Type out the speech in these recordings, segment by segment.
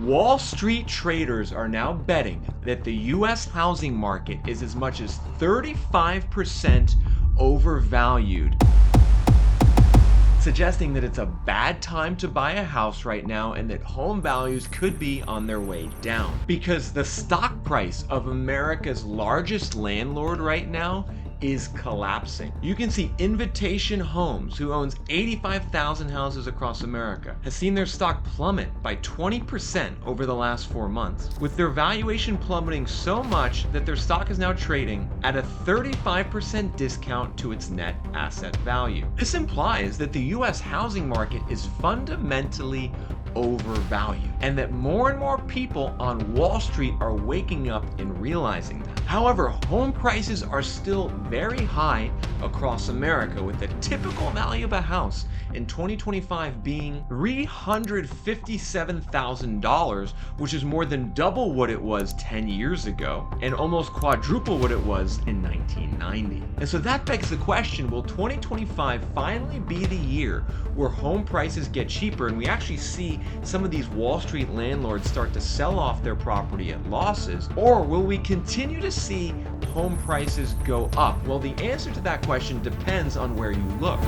Wall Street traders are now betting that the US housing market is as much as 35% overvalued, suggesting that it's a bad time to buy a house right now and that home values could be on their way down. Because the stock price of America's largest landlord right now is collapsing. You can see Invitation Homes, who owns 85,000 houses across America, has seen their stock plummet by 20% over the last 4 months, with their valuation plummeting so much that their stock is now trading at a 35% discount to its net asset value. This implies that the US housing market is fundamentally overvalued, and that more and more people on Wall Street are waking up and realizing that. However, home prices are still very high across America, with the typical value of a house in 2025 being $357,000, which is more than double what it was 10 years ago and almost quadruple what it was in 1990. And so that begs the question, will 2025 finally be the year where home prices get cheaper and we actually see some of these Wall Street landlords start to sell off their property at losses? Or will we continue to see home prices go up? Well, the answer to that question depends on where you look.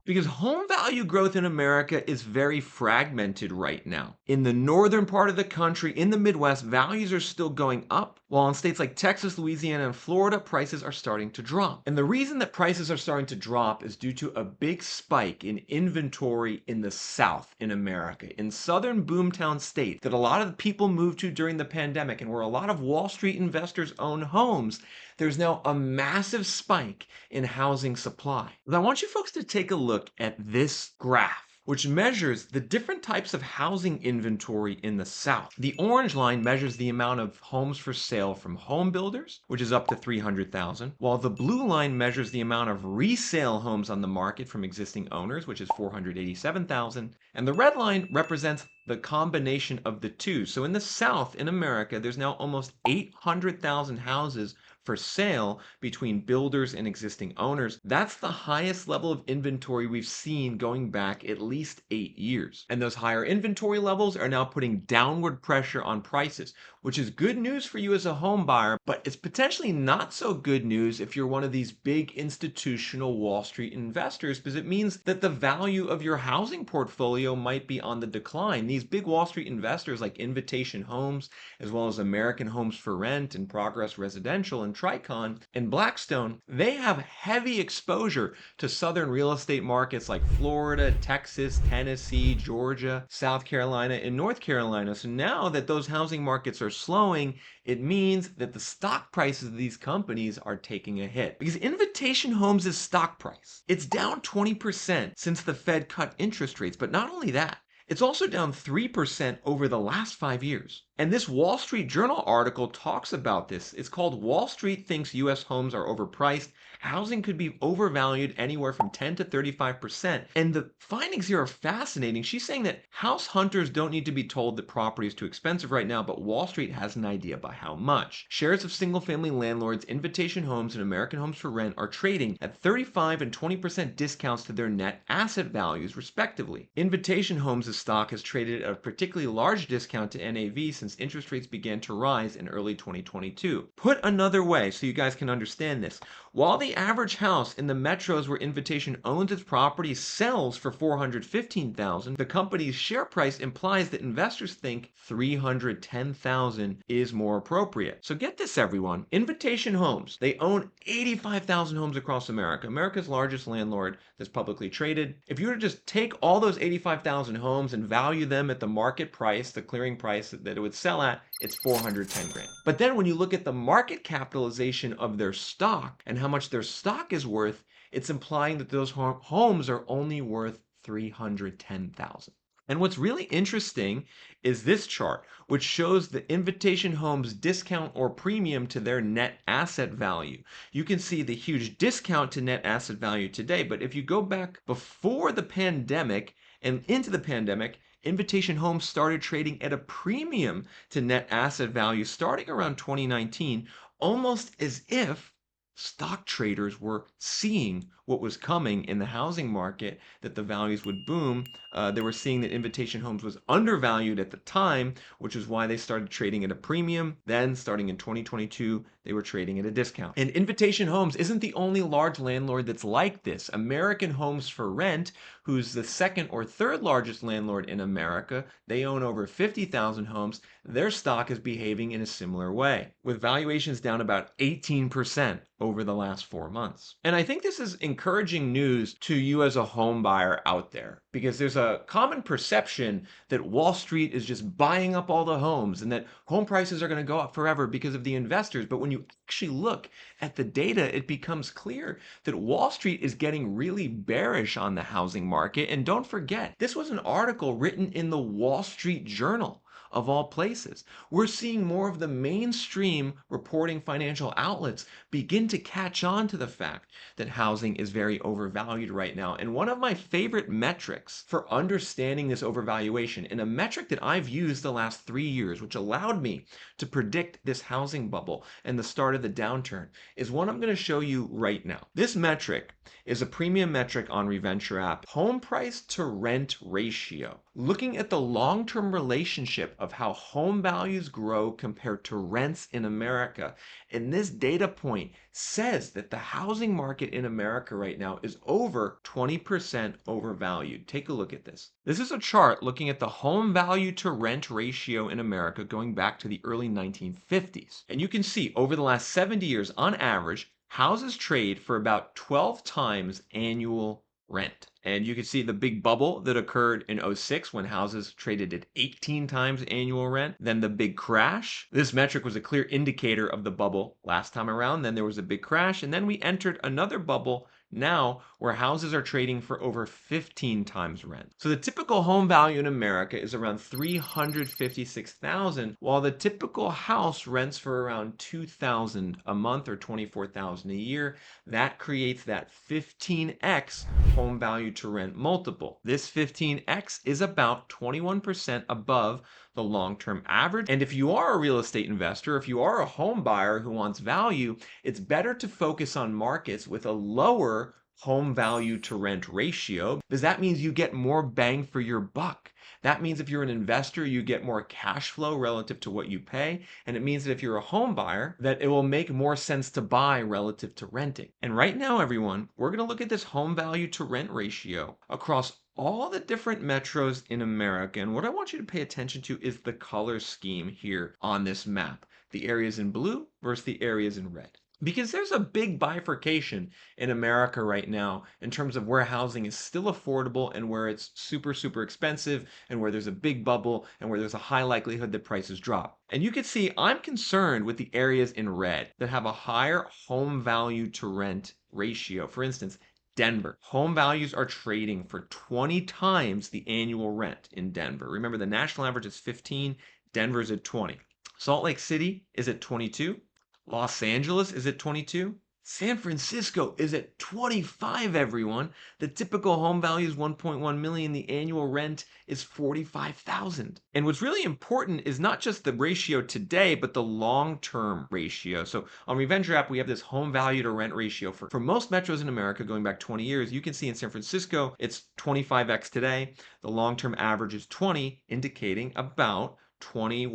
Because home value growth in America is very fragmented right now. In the northern part of the country, in the Midwest, values are still going up, while in states like Texas, Louisiana, and Florida, prices are starting to drop. And the reason that prices are starting to drop is due to a big spike in inventory in the South in America, in southern boomtown states that a lot of the people moved to during the pandemic and where a lot of Wall Street investors own homes. There's now a massive spike in housing supply. Now, I want you folks to take a look at this graph, which measures the different types of housing inventory in the South. The orange line measures the amount of homes for sale from home builders, which is up to 300,000, while the blue line measures the amount of resale homes on the market from existing owners, which is 487,000, and the red line represents the combination of the two. So in the South, in America, there's now almost 800,000 houses for sale between builders and existing owners. That's the highest level of inventory we've seen going back at least 8 years. And those higher inventory levels are now putting downward pressure on prices, which is good news for you as a home buyer, but it's potentially not so good news if you're one of these big institutional Wall Street investors, because it means that the value of your housing portfolio might be on the decline. These big Wall Street investors like Invitation Homes, as well as American Homes for Rent and Progress Residential and Tricon and Blackstone, they have heavy exposure to southern real estate markets like Florida, Texas, Tennessee, Georgia, South Carolina, and North Carolina. So now that those housing markets are slowing, it means that the stock prices of these companies are taking a hit. Because Invitation Homes' stock price, it's down 20% since the Fed cut interest rates. But not only that, it's also down 3% over the last 5 years. And this Wall Street Journal article talks about this. It's called "Wall Street Thinks U.S. Homes Are Overpriced. Housing Could Be Overvalued Anywhere from 10 to 35%. And the findings here are fascinating. She's saying that house hunters don't need to be told that property is too expensive right now, but Wall Street has an idea by how much. Shares of single-family landlords, Invitation Homes, and American Homes for Rent are trading at 35 and 20% discounts to their net asset values, respectively. Invitation Homes' stock has traded at a particularly large discount to NAV since interest rates began to rise in early 2022. Put another way, so you guys can understand this, while the average house in the metros where Invitation owns its property sells for $415,000, the company's share price implies that investors think $310,000 is more appropriate. So get this, everyone. Invitation Homes, they own 85,000 homes across America, America's largest landlord that's publicly traded. If you were to just take all those 85,000 homes and value them at the market price, the clearing price that it would sell at, it's 410 grand. But then when you look at the market capitalization of their stock and how much their stock is worth, it's implying that those homes are only worth 310,000. And what's really interesting is this chart, which shows the Invitation Homes discount or premium to their net asset value. You can see the huge discount to net asset value today, but if you go back before the pandemic and into the pandemic, Invitation Homes started trading at a premium to net asset value starting around 2019, almost as if stock traders were seeing what was coming in the housing market, that the values would boom. They were seeing that Invitation Homes was undervalued at the time, which is why they started trading at a premium. Then, starting in 2022, they were trading at a discount. And Invitation Homes isn't the only large landlord that's like this. American Homes for Rent, who's the second or third largest landlord in America, they own over 50,000 homes. Their stock is behaving in a similar way, with valuations down about 18% over the last 4 months. And I think this is encouraging news to you as a home buyer out there, because there's a common perception that Wall Street is just buying up all the homes and that home prices are going to go up forever because of the investors. But when you actually look at the data, it becomes clear that Wall Street is getting really bearish on the housing market. And don't forget, this was an article written in the Wall Street Journal, of all places. We're seeing more of the mainstream reporting financial outlets begin to catch on to the fact that housing is very overvalued right now. And one of my favorite metrics for understanding this overvaluation, and a metric that I've used the last 3 years, which allowed me to predict this housing bubble and the start of the downturn, is one I'm going to show you right now. This metric is a premium metric on Reventure app, home price to rent ratio, looking at the long-term relationship of how home values grow compared to rents in America. And this data point says that the housing market in America right now is over 20% overvalued. Take a look at this. This is a chart looking at the home value to rent ratio in America going back to the early 1950s. And you can see over the last 70 years, on average, houses trade for about 12 times annual rent. And you can see the big bubble that occurred in '06 when houses traded at 18 times annual rent. Then the big crash. This metric was a clear indicator of the bubble last time around. Then there was a big crash, and then we entered another bubble now where houses are trading for over 15 times rent. So the typical home value in America is around $356,000, while the typical house rents for around $2,000 a month or $24,000 a year. That creates that 15x home value to rent multiple. This 15x is about 21% above the long-term average. And if you are a real estate investor, if you are a home buyer who wants value, it's better to focus on markets with a lower home value to rent ratio, because that means you get more bang for your buck. That means if you're an investor, you get more cash flow relative to what you pay. And it means that if you're a home buyer, that it will make more sense to buy relative to renting. And right now, everyone, we're going to look at this home value to rent ratio across all the different metros in America. And what I want you to pay attention to is the color scheme here on this map. The areas in blue versus the areas in red. Because there's a big bifurcation in America right now in terms of where housing is still affordable and where it's super, super expensive, and where there's a big bubble and where there's a high likelihood that prices drop. And you can see I'm concerned with the areas in red that have a higher home value to rent ratio. For instance, Denver. Home values are trading for 20 times the annual rent in Denver. Remember, the national average is 15, Denver's at 20. Salt Lake City is at 22. Los Angeles is at 22. San Francisco is at 25, everyone. The typical home value is 1.1 million. The annual rent is 45,000. And what's really important is not just the ratio today, but the long-term ratio. So on Reventure app, we have this home value to rent ratio for most metros in America going back 20 years. You can see in San Francisco, it's 25x today. The long-term average is 20, indicating about 22%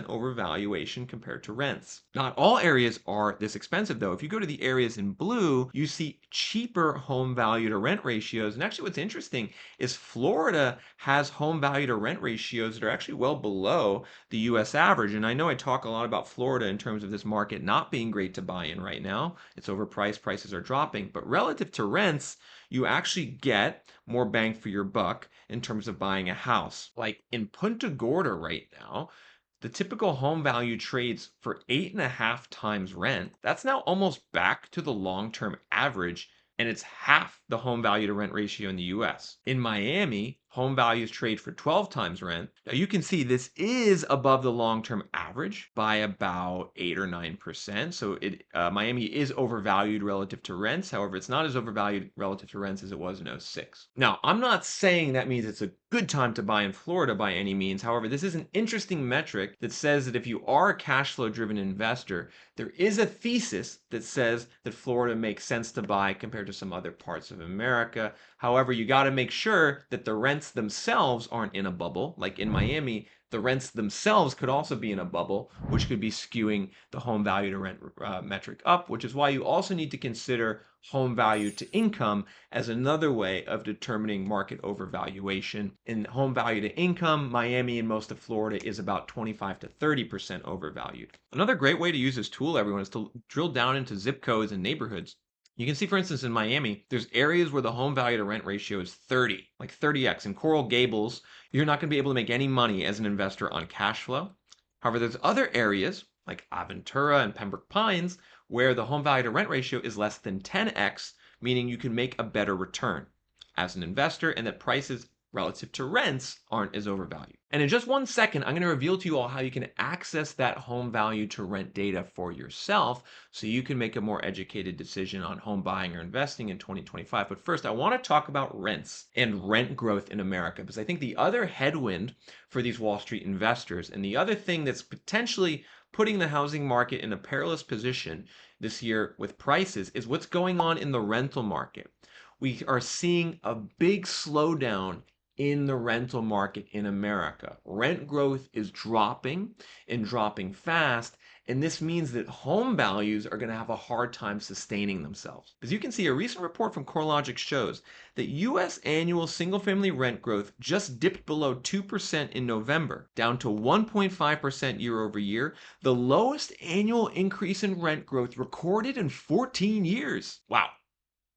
overvaluation compared to rents. Not all areas are this expensive though. If you go to the areas in blue, you see cheaper home value to rent ratios. And actually what's interesting is Florida has home value to rent ratios that are actually well below the US average. And I know I talk a lot about Florida in terms of this market not being great to buy in right now. It's overpriced, prices are dropping. But relative to rents, you actually get more bang for your buck in terms of buying a house. Like in Punta Gorda right now, the typical home value trades for 8.5 times rent. That's now almost back to the long-term average, and it's half the home value to rent ratio in the US. In Miami, home values trade for 12 times rent. Now you can see this is above the long-term average by about 8 or 9%. So Miami is overvalued relative to rents. However, it's not as overvalued relative to rents as it was in '06. Now, I'm not saying that means it's a good time to buy in Florida by any means. However, this is an interesting metric that says that if you are a cash flow driven investor, there is a thesis that says that Florida makes sense to buy compared to some other parts of America. However, you got to make sure that the rents themselves aren't in a bubble. Like in Miami, the rents themselves could also be in a bubble, which could be skewing the home value to rent metric up, which is why you also need to consider home value to income as another way of determining market overvaluation. In home value to income, Miami and most of Florida is about 25 to 30% overvalued. Another great way to use this tool, everyone, is to drill down into zip codes and neighborhoods. You can see, for instance, in Miami, there's areas where the home value to rent ratio is 30, like 30x. In Coral Gables, you're not going to be able to make any money as an investor on cash flow. However, there's other areas like Aventura and Pembroke Pines where the home value to rent ratio is less than 10x, meaning you can make a better return as an investor and that prices relative to rents aren't as overvalued. And in just 1 second, I'm going to reveal to you all how you can access that home value to rent data for yourself so you can make a more educated decision on home buying or investing in 2025. But first, I want to talk about rents and rent growth in America because I think the other headwind for these Wall Street investors and the other thing that's potentially putting the housing market in a perilous position this year with prices is what's going on in the rental market. We are seeing a big slowdown in the rental market in America. Rent growth is dropping and dropping fast, and this means that home values are going to have a hard time sustaining themselves. As you can see, a recent report from CoreLogic shows that US annual single-family rent growth just dipped below 2% in November, down to 1.5% year over year, the lowest annual increase in rent growth recorded in 14 years. Wow.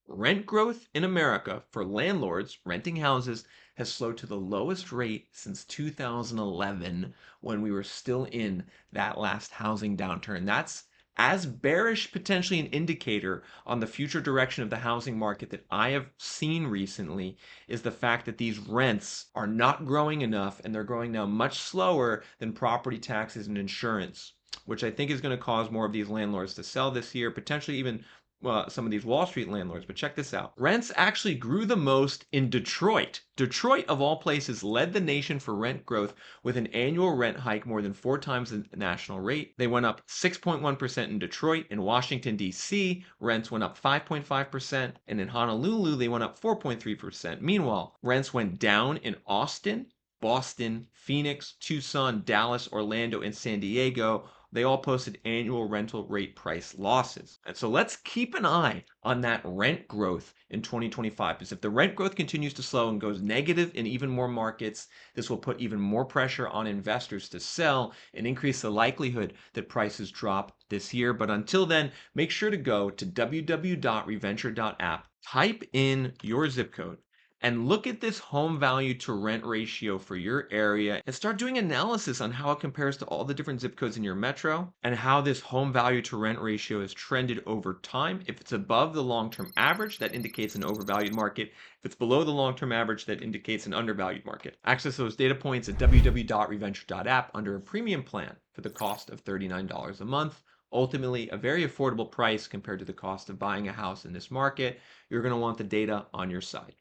Rent growth in America for landlords renting houses has slowed to the lowest rate since 2011 when we were still in that last housing downturn. That's as bearish potentially an indicator on the future direction of the housing market that I have seen recently is the fact that these rents are not growing enough and they're growing now much slower than property taxes and insurance, which I think is going to cause more of these landlords to sell this year, potentially even some of these Wall Street landlords. But check this out. Rents actually grew the most in Detroit. Detroit, of all places, led the nation for rent growth with an annual rent hike more than 4 times the national rate. They went up 6.1% in Detroit. In Washington, D.C., rents went up 5.5%. And in Honolulu, they went up 4.3%. Meanwhile, rents went down in Austin, Boston, Phoenix, Tucson, Dallas, Orlando, and San Diego. They all posted annual rental rate price losses. And so let's keep an eye on that rent growth in 2025 because if the rent growth continues to slow and goes negative in even more markets, this will put even more pressure on investors to sell and increase the likelihood that prices drop this year. But until then, make sure to go to www.reventure.app, type in your zip code, and look at this home value to rent ratio for your area and start doing analysis on how it compares to all the different zip codes in your metro and how this home value to rent ratio has trended over time. If it's above the long-term average, that indicates an overvalued market. If it's below the long-term average, that indicates an undervalued market. Access those data points at www.reventure.app under a premium plan for the cost of $39 a month. Ultimately, a very affordable price compared to the cost of buying a house in this market. You're going to want the data on your side.